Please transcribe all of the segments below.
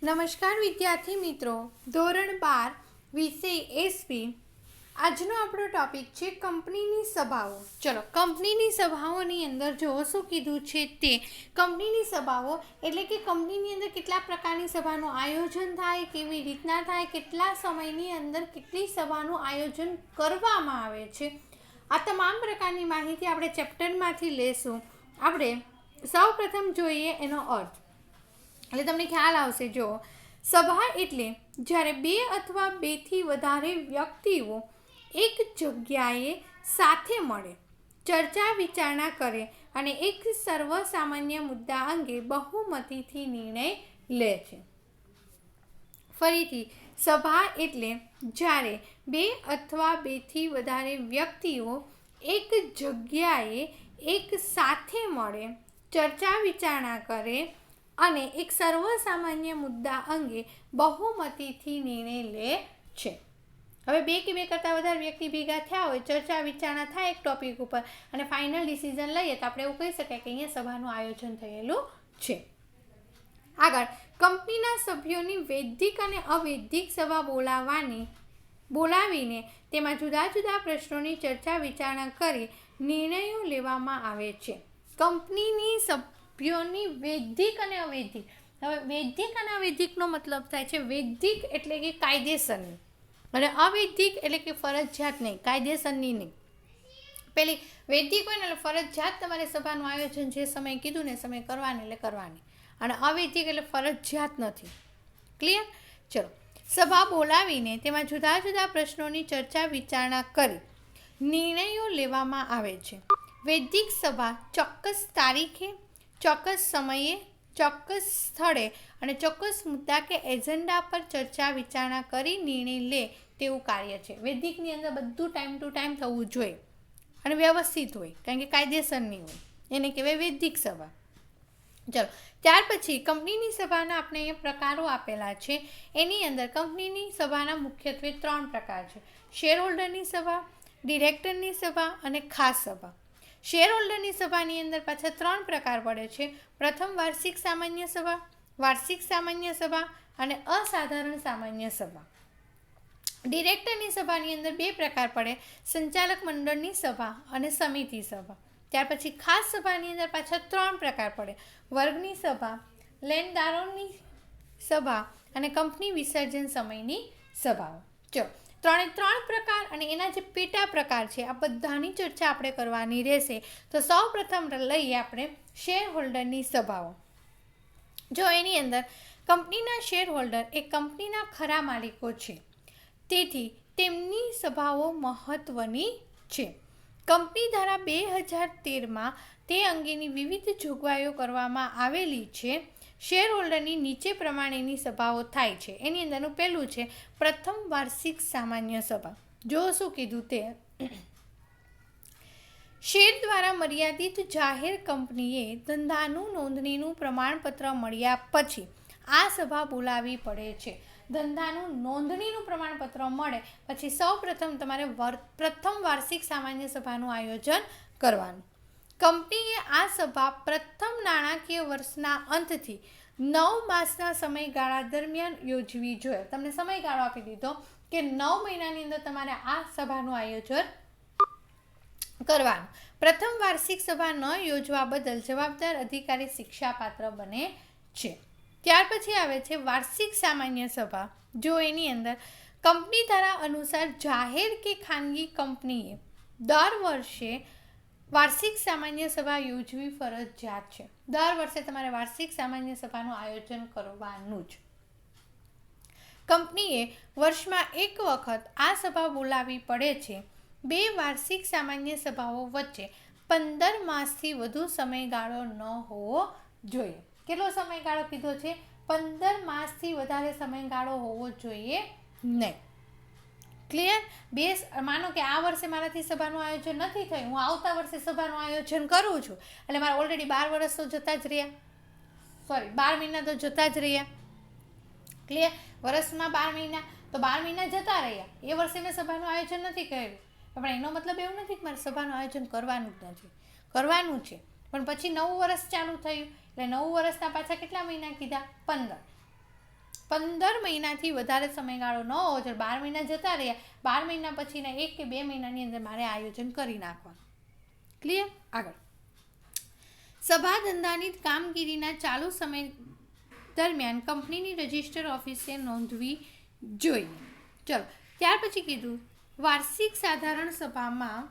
નમસ્કાર વિદ્યાર્થી મિત્રો, ધોરણ 12 વિષય એસપી. આજનો આપણો ટોપિક છે કંપનીની સભાઓ. ચલો, કંપનીની સભાઓની અંદર જો શું કીધું છે તે કંપનીની સભાઓ એટલે કે કંપનીની અંદર કેટલા પ્રકારની સભાનું આયોજન થાય, કેવી રીતના થાય, કેટલા સમયની અંદર કેટલી સભાનું આયોજન કરવામાં આવે છે, આ તમામ પ્રકારની માહિતી આપણે ચેપ્ટરમાંથી લેશું. આપણે સૌપ્રથમ જોઈએ એનો અર્થ, એટલે તમને ખ્યાલ આવશે. જો સભા એટલે જ્યારે બે અથવા બેથી વધારે વ્યક્તિઓ એક જગ્યાએ સાથે મળે, ચર્ચા વિચારણા કરે અને એક સર્વસામાન્ય મુદ્દા અંગે બહુમતીથી નિર્ણય લે છે. ફરીથી, સભા એટલે જ્યારે બે અથવા બેથી વધારે વ્યક્તિઓ એક જગ્યાએ એક સાથે મળે, ચર્ચા વિચારણા કરે અને એક સર્વસામાન્ય મુદ્દા અંગે બહુમતીથી નિર્ણય લે છે. હવે બે કે બે કરતાં વધારે વ્યક્તિ ભેગા થયા હોય, ચર્ચા વિચારણા થાય એક ટોપિક ઉપર અને ફાઇનલ ડિસિઝન લઈએ તો આપણે એવું કહી શકાય કે અહીંયા સભાનું આયોજન થયેલું છે. આગળ, કંપનીના સભ્યોની વૈધિક અને અવૈધિક સભા બોલાવીને તેમાં જુદા જુદા પ્રશ્નોની ચર્ચા વિચારણા કરી નિર્ણયો લેવામાં આવે છે. કંપનીની સભ્યોની વૈધિક અને અવૈધિક. હવે વૈધિક અને અવૈધિકનો મતલબ થાય છે વૈધિક એટલે કે કાયદેસરની અને અવૈધિક એટલે કે ફરજિયાત નહીં, કાયદેસરની નહીં. પેલી વૈધિક હોય ને એટલે ફરજિયાત તમારે સભાનું આયોજન જે સમય કીધું ને સમય કરવાની એટલે કરવાની, અને અવૈધિક એટલે ફરજિયાત નથી. ક્લિયર? ચલો, સભા બોલાવીને તેમાં જુદા જુદા પ્રશ્નોની ચર્ચા વિચારણા કરી નિર્ણયો લેવામાં આવે છે. વૈધિક સભા ચોક્કસ તારીખે, ચોક્કસ સમયે, ચોક્કસ સ્થળે અને ચોક્કસ મુદ્દા કે એજન્ડા પર ચર્ચા વિચારણા કરી નિર્ણય લે તેવું કાર્ય છે. વૈદિકની અંદર બધું ટાઈમ ટુ ટાઈમ થવું જોઈએ અને વ્યવસ્થિત હોય, કારણ કે કાયદેસરની હોય, એને કહેવાય વૈદિક સભા. ચલો, ત્યાર પછી કંપનીની સભાના આપણે અહીંયા પ્રકારો આપેલા છે. એની અંદર કંપનીની સભાના મુખ્યત્વે 3 પ્રકાર છે: શેર હોલ્ડરની સભા, ડિરેક્ટરની સભા અને ખાસ સભા. શેર હોલ્ડરની સભાની અંદર પાછા 3 પ્રકાર પડે છે. પ્રથમ વાર્ષિક સામાન્ય સભા, વાર્ષિક સામાન્ય સભા અને અસાધારણ સામાન્ય સભા. ડિરેક્ટરની સભાની અંદર 2 પ્રકાર પડે: સંચાલક મંડળની સભા અને સમિતિ સભા. ત્યાર પછી ખાસ સભાની અંદર પાછા 3 પ્રકાર પડે: વર્ગની સભા, લેણદારોની સભા અને કંપની વિસર્જન સમયની સભાઓ. ચલો, 3 પ્રકાર અને એના જે પેટા પ્રકાર છે આ બધાની ચર્ચા આપણે કરવાની રહેશે. તો સૌ પ્રથમ લઈએ આપણે શેર હોલ્ડરની સભાઓ. જો એની અંદર કંપનીના શેર હોલ્ડર એ કંપનીના ખરા માલિકો છે, તેથી તેમની સભાઓ મહત્ત્વની છે. કંપની ધારા 2013માં તે અંગેની વિવિધ જોગવાઈઓ કરવામાં આવેલી છે. શેર હોલ્ડરની નીચે પ્રમાણેની સભાઓ થાય છે. એની અંદરનું પહેલું છે પ્રથમ વાર્ષિક સામાન્ય સભા. જો શું કીધું તે, શેર દ્વારા મર્યાદિત જાહેર કંપનીએ ધંધાનું નોંધણીનું પ્રમાણપત્ર મળ્યા પછી આ સભા બોલાવવી પડે છે. ધંધાનું નોંધણીનું પ્રમાણપત્ર મળે પછી સૌ પ્રથમ તમારે પ્રથમ વાર્ષિક સામાન્ય સભાનું આયોજન કરવાનું. કંપનીએ આ સભા પ્રથમ નાણાકીય વર્ષના અંતથી 9 માસના સમયગાળા દરમિયાન યોજવી જોઈએ. તમને સમયગાળો આપી દીધો કે 9 મહિનાની અંદર તમારે આ સભાનું આયોજન કરવાનું. પ્રથમ વાર્ષિક સભા ન યોજવા બદલ જવાબદાર અધિકારી શિક્ષાપાત્ર બને છે. ત્યાર પછી આવે છે વાર્ષિક સામાન્ય સભા. જો એની અંદર કંપની ધારા અનુસાર જાહેર કે ખાનગી કંપનીએ દર વર્ષે વાર્ષિક સામાન્ય સભા યોજવી ફરજિયાત છે. દર વર્ષે તમારે વાર્ષિક સામાન્ય સભાનું આયોજન કરવાનું જ. કંપનીએ વર્ષમાં એક વખત આ સભા બોલાવવી પડે છે. 2 વાર્ષિક સામાન્ય સભાઓ વચ્ચે 15 માસથી વધુ સમયગાળો ન હોવો જોઈએ. કેટલો સમયગાળો કીધો છે? 15 માસથી વધારે સમયગાળો હોવો જોઈએ નહીં. ક્લિયર? માનો કે આ વર્ષે મારાથી સભાનું આયોજન નથી થયું, હું આવતા વર્ષે સભાનું આયોજન કરું છું, એટલે મારે ઓલરેડી 12 વર્ષ તો જતા જ રહ્યા, 12 મહિના તો જતા જ રહ્યા. ક્લિયર? વર્ષમાં 12 મહિના તો 12 મહિના જતા રહ્યા, એ વર્ષે મેં સભાનું આયોજન નથી કર્યું. પણ એનો મતલબ એવું નથી કે મારે સભાનું આયોજન કરવાનું જ નથી, કરવાનું છે. પણ પછી નવું વર્ષ ચાલુ થયું એટલે 9 વર્ષના પાછા કેટલા મહિના કીધા? 15. 15 મહિનાથી વધારે સમયગાળો ન હોવો જોઈએ. 12 મહિના જતા રહ્યા, 12 મહિના પછીના 1 કે 2 મહિનાની અંદર મારે આયોજન કરી નાખવાનું. ક્લિયર? આગળ, સભા ધંધાની કામગીરીના ચાલુ સમય દરમિયાન કંપનીની રજિસ્ટર ઓફિસે નોંધવી જોઈએ. ચલો, ત્યાર પછી કીધું વાર્ષિક સાધારણ સભામાં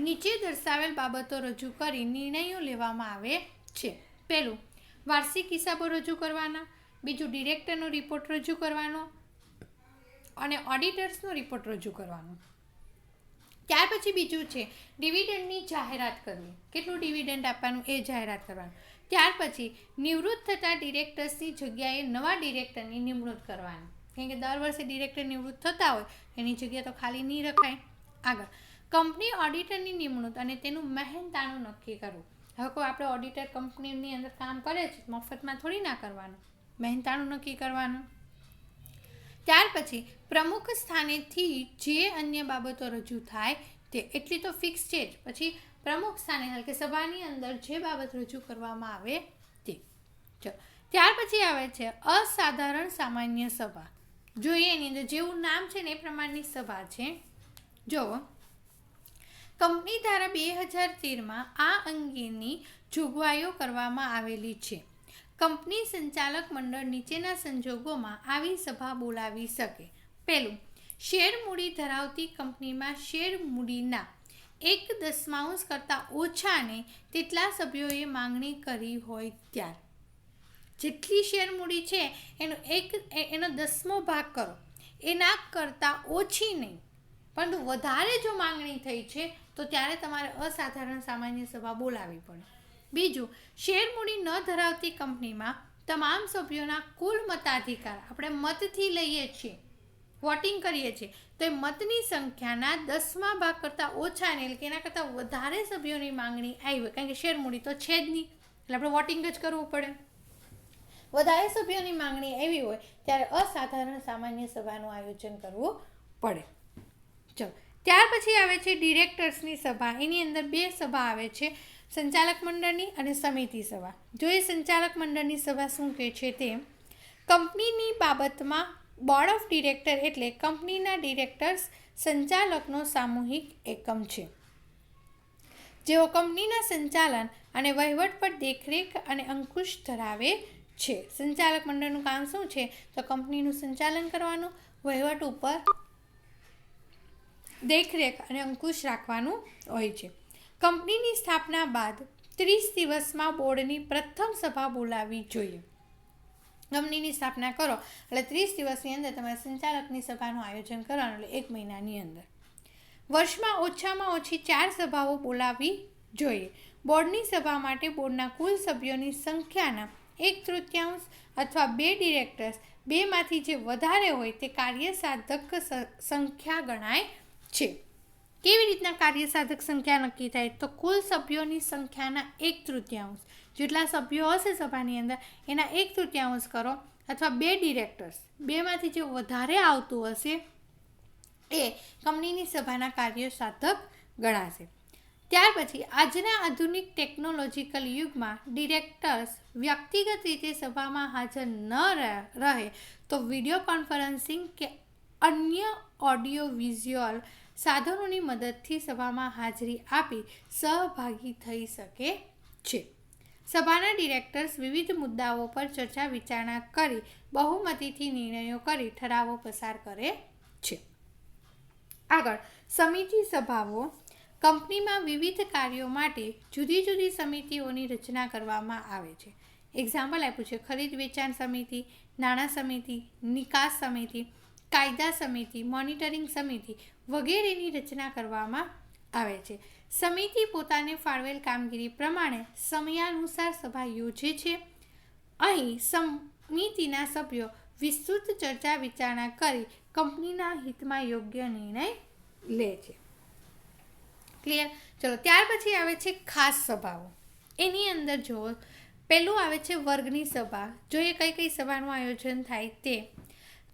નીચે દર્શાવેલ બાબતો રજૂ કરી નિર્ણયો લેવામાં આવે છે. પહેલું, વાર્ષિક હિસાબો રજૂ કરવાના. બીજું, ડિરેક્ટરનો રિપોર્ટ રજૂ કરવાનો અને ઓડિટર્સનો રિપોર્ટ રજૂ કરવાનો. ત્યાર પછી બીજું છે ડિવિડન્ડની જાહેરાત કરવી, કેટલું ડિવિડન્ડ આપવાનું એ જાહેરાત કરવાનું. ત્યાર પછી નિવૃત્ત થતા ડિરેક્ટર્સની જગ્યાએ નવા ડિરેક્ટરની નિમણૂક કરવાની, કેમ કે દર વર્ષે ડિરેક્ટર નિવૃત્ત થતા હોય એની જગ્યા તો ખાલી નહીં રખાય. આગળ, કંપની ઓડિટરની નિમણૂક અને તેનું મહેનતાણું નક્કી કરવું. હવે કોઈ આપણે ઓડિટર કંપનીની અંદર કામ કરે છે, મફતમાં થોડી ના કરવાનું, મહેનતાણું નક્કી કરવાનું. ત્યાર પછી પ્રમુખ સ્થાનેથી જે અન્ય બાબતો રજૂ થાય તે, એટલી તો ફિક્સ છે જ. પછી પ્રમુખ સ્થાને એટલે કે સભાની અંદર જે બાબત રજૂ કરવામાં આવે તે. ચલો, ત્યાર પછી આવે છે અસાધારણ સામાન્ય સભા. જોઈએ એની અંદર જેવું નામ છે ને એ પ્રમાણની સભા છે. જો કંપની ધારા 2013માં આ અંગેની જોગવાઈઓ કરવામાં આવેલી છે. કંપની સંચાલક મંડળ નીચેના સંજોગોમાં આવી સભા બોલાવી શકે. પહેલું, શેર મૂડી ધરાવતી કંપનીમાં શેર મૂડીના 1/10 કરતાં ઓછાને તેટલા સભ્યોએ માંગણી કરી હોય ત્યાર. જેટલી શેર મૂડી છે એનો 10મો ભાગ કરો, એના કરતાં ઓછી નહીં, પરંતુ વધારે જો માંગણી થઈ છે તો ત્યારે તમારે અસાધારણ સામાન્ય સભા બોલાવવી પડે. બીજું, શેર મૂડી ન ધરાવતી કંપનીમાં તમામ સભ્યોના કુલ મતાધિકાર, આપણે મતથી લઈએ છીએ, વોટિંગ કરીએ છીએ, તો એ મતની સંખ્યાના 10મા ભાગ કરતાં ઓછાને એટલે કે એના કરતાં વધારે સભ્યોની માંગણી આવી હોય, કારણ કે શેર મૂડી તો છે જ નહીં એટલે આપણે વોટિંગ જ કરવું પડે. વધારે સભ્યોની માંગણી આવી હોય ત્યારે અસાધારણ સામાન્ય સભાનું આયોજન કરવું પડે. ચલો, ત્યાર પછી આવે છે ડિરેક્ટર્સની સભા. એની અંદર 2 સભા આવે છે, સંચાલક મંડળની અને સમિતિ સભા. જો એ સંચાલક મંડળની સભા શું કહે છે તે, કંપનીની બાબતમાં બોર્ડ ઓફ ડિરેક્ટર એટલે કંપનીના ડિરેક્ટર્સ સંચાલકનો સામૂહિક એકમ છે, જેઓ કંપનીના સંચાલન અને વહીવટ પર દેખરેખ અને અંકુશ ધરાવે છે. સંચાલક મંડળનું કામ શું છે? તો કંપનીનું સંચાલન કરવાનું, વહીવટ ઉપર દેખરેખ અને અંકુશ રાખવાનું હોય છે. કંપનીની સ્થાપના બાદ 30 દિવસમાં બોર્ડની પ્રથમ સભા બોલાવવી જોઈએ. કંપનીની સ્થાપના કરો એટલે 30 દિવસની અંદર તમારે સંચાલકની સભાનું આયોજન કરવાનું, એટલે 1 મહિનાની અંદર. વર્ષમાં ઓછામાં ઓછી 4 સભાઓ બોલાવવી જોઈએ. બોર્ડની સભા માટે બોર્ડના કુલ સભ્યોની સંખ્યાના 1/3 અથવા 2 ડિરેક્ટર્સ, 2માંથી જે વધારે હોય તે કાર્યસાધક સંખ્યા ગણાય છે. કેવી રીતના કાર્યસાધક સંખ્યા નક્કી થાય? તો કુલ સભ્યોની સંખ્યાના 1/3 જેટલા સભ્યો હશે સભાની અંદર એના 1/3 કરો, અથવા 2 ડિરેક્ટર્સ, 2માંથી જે વધારે આવતું હશે એ કંપનીની સભાના કાર્યસાધક ગણાશે. ત્યાર પછી આજના આધુનિક ટેકનોલોજીકલ યુગમાં ડિરેક્ટર્સ વ્યક્તિગત રીતે સભામાં હાજર ન રહે તો વિડીયો કોન્ફરન્સિંગ કે અન્ય ઓડિયો વિઝ્યુઅલ સાધનોની મદદથી સભામાં હાજરી આપી સહભાગી થઈ શકે છે. સભાના ડિરેક્ટર્સ વિવિધ મુદ્દાઓ પર ચર્ચા વિચારણા કરી બહુમતીથી નિર્ણયો કરી ઠરાવો પસાર કરે છે. આગળ, સમિતિ સભાઓ. કંપનીમાં વિવિધ કાર્યો માટે જુદી જુદી સમિતિઓની રચના કરવામાં આવે છે. એક્ઝામ્પલ આપ્યું છે ખરીદ વેચાણ સમિતિ, નાણાં સમિતિ, નિકાસ સમિતિ, કાયદા સમિતિ, મોનિટરિંગ સમિતિ વગેરેની રચના કરવામાં આવે છે. સમિતિ પોતાને ફાળવેલ કામગીરી પ્રમાણે સમયાનુસાર સભા યોજે છે. અહીં સમિતિના સભ્યો વિસ્તૃત ચર્ચા વિચારણા કરી કંપનીના હિતમાં યોગ્ય નિર્ણય લે છે. ક્લિયર? ચલો, ત્યાર પછી આવે છે ખાસ સભાઓ. એની અંદર જો પહેલું આવે છે વર્ગની સભા. જોઈએ કઈ કઈ સભાનું આયોજન થાય તે.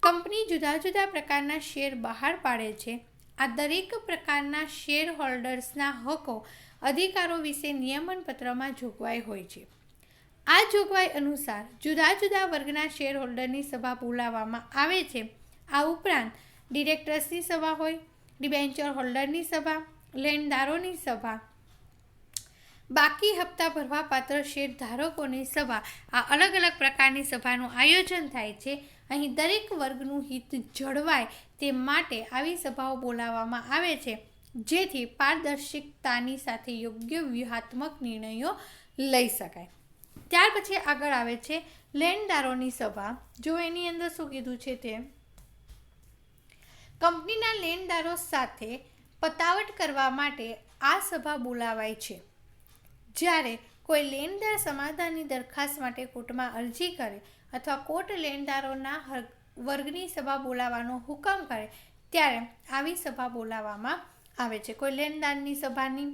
કંપની જુદા જુદા પ્રકારના શેર બહાર પાડે છે. આ દરેક પ્રકારના શેર હોલ્ડર્સના હકો અધિકારો વિશે નિયમન પત્રમાં જોગવાઈ હોય છે. આ જોગવાઈ અનુસાર જુદા જુદા વર્ગના શેર હોલ્ડરની સભા બોલાવવામાં આવે છે. આ ઉપરાંત ડિરેક્ટર્સની સભા હોય, ડિબેન્ચર હોલ્ડરની સભા, લેણદારોની સભા, બાકી હપ્તા ભરવાપાત્ર શેર ધારકોની સભા, આ અલગ અલગ પ્રકારની સભાનું આયોજન થાય છે. અહીં દરેક વર્ગનું હિત જળવાય તે માટે આવી સભાઓ બોલાવવામાં આવે છે, જેથી પારદર્શિતાની સાથે યોગ્ય વ્યૂહાત્મક નિર્ણયો લઈ શકાય. ત્યાર પછી આગળ આવે છે લેણદારોની સભા. જો એની અંદર શું કીધું છે તે કંપનીના લેણદારો સાથે પતાવટ કરવા માટે આ સભા બોલાવાય છે. જ્યારે કોઈ લેણદાર સમાધાનની દરખાસ્ત માટે કોર્ટમાં અરજી કરે અથવા કોર્ટ લેણદારોના વર્ગની સભા બોલાવવાનો હુકમ કરે ત્યારે આવી સભા બોલાવવામાં આવે છે. કોઈ લેણદારની સભાની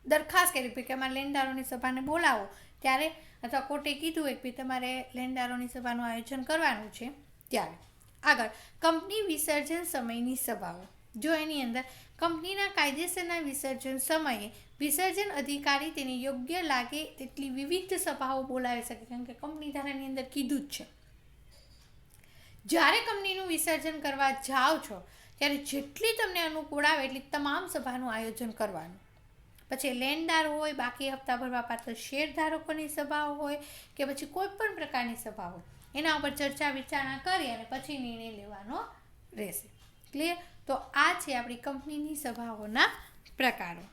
દરખાસ્ત કરી કે અમારે લેણદારોની સભાને બોલાવો ત્યારે, અથવા કોર્ટે કીધું હોય કે તમારે લેણદારોની સભાનું આયોજન કરવાનું છે ત્યારે. આગળ કંપની વિસર્જન સમયની સભાઓ. જો એની અંદર કંપનીના કાયદેસરના વિસર્જન સમયે વિસર્જન અધિકારી તેને યોગ્ય લાગે તેટલી વિવિધ સભાઓ બોલાવી શકે, કારણ કે કંપની ધારાની અંદર કીધું જ છે. જ્યારે કંપનીનું વિસર્જન કરવા જાઓ છો ત્યારે જેટલી તમને અનુકૂળ આવે એટલી તમામ સભાનું આયોજન કરવાનું. પછી લેણદાર હોય, બાકી હપ્તા ભરવા પાત્ર શેર ધારકોની સભાઓ હોય કે પછી કોઈ પણ પ્રકારની સભા હોય, એના ઉપર ચર્ચા વિચારણા કરી અને પછી નિર્ણય લેવાનો રહેશે. ક્લિયર? તો આ છે આપણી કંપનીની સભાઓના પ્રકારો.